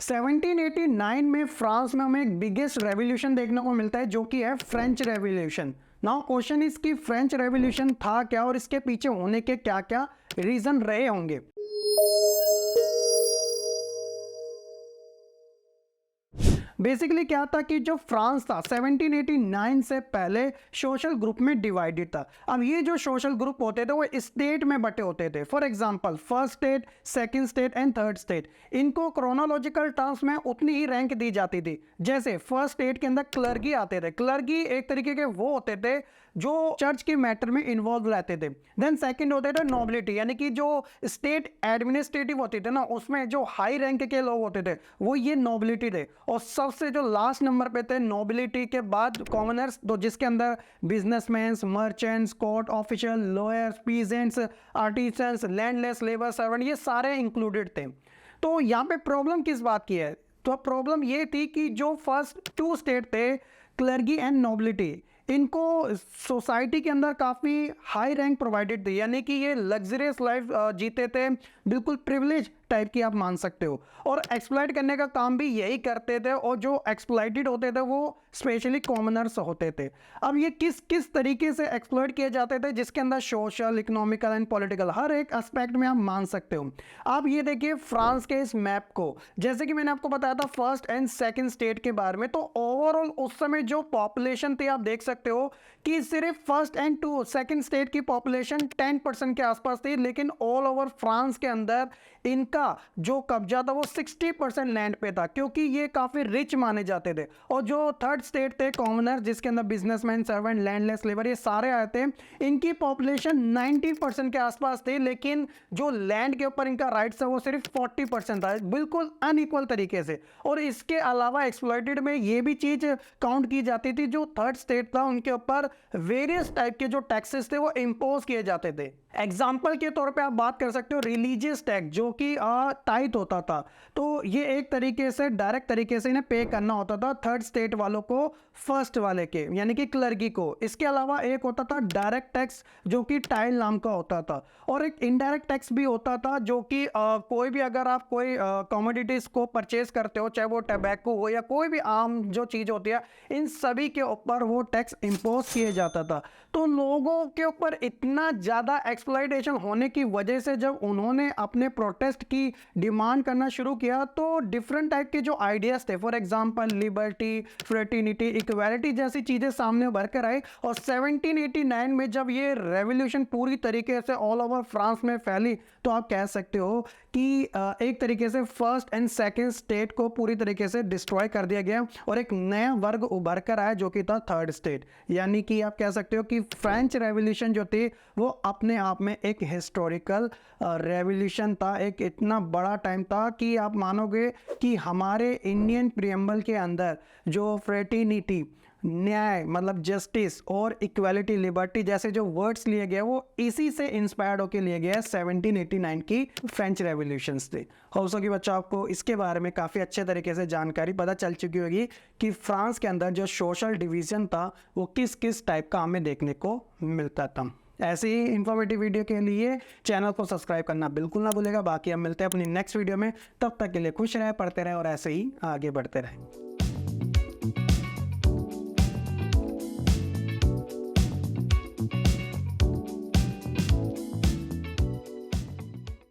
1789 में फ्रांस में हमें एक बिगेस्ट रेवोल्यूशन देखने को मिलता है जो कि है French revolution. Now question is कि फ्रेंच रेवोल्यूशन था क्या और इसके पीछे होने के क्या क्या रीजन रहे होंगे। बेसिकली क्या था कि जो फ्रांस था 1789 से पहले सोशल ग्रुप में डिवाइडेड था। अब ये जो सोशल ग्रुप होते थे वो स्टेट में बटे होते थे। For example first state, second state and third state, इनको क्रोनोलॉजिकल टर्म्स में उतनी ही रैंक दी जाती थी। जैसे फर्स्ट स्टेट के अंदर क्लर्गी आते थे। क्लर्गी एक तरीके के वो होते थे जो चर्च के मैटर में इन्वॉल्व रहते थे। देन सेकंड होते थे नोबिलिटी, यानी कि जो स्टेट एडमिनिस्ट्रेटिव होते थे ना, उसमें जो हाई रैंक के लोग होते थे वो ये नोबिलिटी थे। और सबसे जो लास्ट नंबर पे थे नोबिलिटी के बाद कॉमनर्स, तो जिसके अंदर businessman, merchants, court official, lawyers, peasants, artisans, landless, labour servant, ये सारे इंक्लूडेड थे। तो यहाँ पे प्रॉब्लम किस बात की है? तो प्रॉब्लम ये थी कि जो फर्स्ट टू स्टेट थे क्लर्गी एंड नोबिलिटी, इनको सोसाइटी के अंदर काफ़ी हाई रैंक प्रोवाइडेड थी, यानी कि ये लग्जरियस लाइफ जीते थे, बिल्कुल प्रिविलेज टाइप की आप मान सकते हो। और एक्सप्लॉइट करने का काम भी यही करते थे, और जो एक्सप्लॉइटेड होते थे वो स्पेशली कॉमनर्स होते थे। अब ये किस किस तरीके से एक्सप्लॉइट किए जाते थे, जिसके अंदर सोशल, इकोनॉमिकल एंड पॉलिटिकल हर एक एस्पेक्ट में आप मान सकते हो। आप ये देखिए फ्रांस के इस मैप को, जैसे कि मैंने आपको बताया था फर्स्ट एंड सेकंड स्टेट के बारे में, तो ओवरऑल उस समय जो पॉपुलेशन थी आप देख सकते हो कि सिर्फ first and two second state की पॉपुलेशन 10% के आसपास थी, लेकिन ऑल ओवर फ्रांस के अंदर इनका जो कब्जा था वो 60% लैंड पे था, क्योंकि ये काफी रिच माने जाते थे। और जो थर्ड स्टेट थे कॉमनर, जिसके अंदर बिजनेसमैन, सर्वेंट, लैंडलेस, लेबर, ये सारे आए थे, इनकी पॉपुलेशन 90% के आसपास थी, लेकिन जो लैंड के ऊपर इनका राइट्स है वो सिर्फ 40% था, बिल्कुल अनइक्वल तरीके से। और इसके अलावा एक्सप्लॉइटेड में ये भी चीज काउंट की जाती थी, जो थर्ड स्टेट था उनके ऊपर वेरियस टाइप के जो टैक्सेस थे वो इम्पोज किए जाते थे। एग्जाम्पल के तौर पे आप बात कर सकते हो रिलीजियस टैक्स, जो कि टाइट होता था। तो ये एक तरीके से डायरेक्ट तरीके से इन्हें पे करना होता था थर्ड स्टेट वालों को फर्स्ट वाले के, यानी कि क्लर्गी को। इसके अलावा एक होता था डायरेक्ट टैक्स, जो कि टाइल नाम का होता था। और एक इनडायरेक्ट टैक्स भी होता था, जो कि कोई भी अगर आप कोई कमोडिटीज को परचेज करते हो, चाहे वो टबैको हो या कोई भी आम जो चीज़ होती है, इन सभी के ऊपर वो टैक्स इम्पोज किए जाता था। तो लोगों के ऊपर इतना ज़्यादा एक्सप्लॉइटेशन होने की वजह से जब उन्होंने अपने प्रोटेस्ट की डिमांड करना शुरू किया, तो डिफरेंट टाइप के जो आइडियाज़ थे, for example liberty, fraternity, equality जैसी चीज़ें सामने उभर कर आई। और 1789 में जब ये रेवोल्यूशन पूरी तरीके से ऑल ओवर फ्रांस में फैली, तो आप कह सकते हो कि एक तरीके से फर्स्ट एंड सेकेंड स्टेट को पूरी तरीके से डिस्ट्रॉय कर दिया गया और एक नया वर्ग उभर कर आया, जो कि था थर्ड स्टेट। यानी कि आप कह सकते हो कि फ्रेंच रेवोल्यूशन जो थी वो अपने आप में एक हिस्टोरिकल रेवोल्यूशन था, एक इतना बड़ा टाइम था कि आप मानोगे कि हमारे इंडियन प्रीएम्बल के अंदर जो फ्रेटर्निटी, न्याय मतलब जस्टिस और इक्वालिटी, लिबर्टी जैसे जो वर्ड्स लिए गए वो इसी से इंस्पायर्ड होकर लिए गए 1789 की फ्रेंच रेवोल्यूशन से। हो सके बच्चों आपको इसके बारे में काफ़ी अच्छे तरीके से जानकारी पता चल चुकी होगी कि फ्रांस के अंदर जो सोशल डिवीज़न था वो किस किस टाइप का हमें देखने को मिलता था। ऐसे ही इन्फॉर्मेटिव वीडियो के लिए चैनल को सब्सक्राइब करना बिल्कुल ना भूलेगा। बाकी हम मिलते हैं अपनी नेक्स्ट वीडियो में, तब तक के लिए खुश रहे, पढ़ते रहे और ऐसे ही आगे बढ़ते रहें।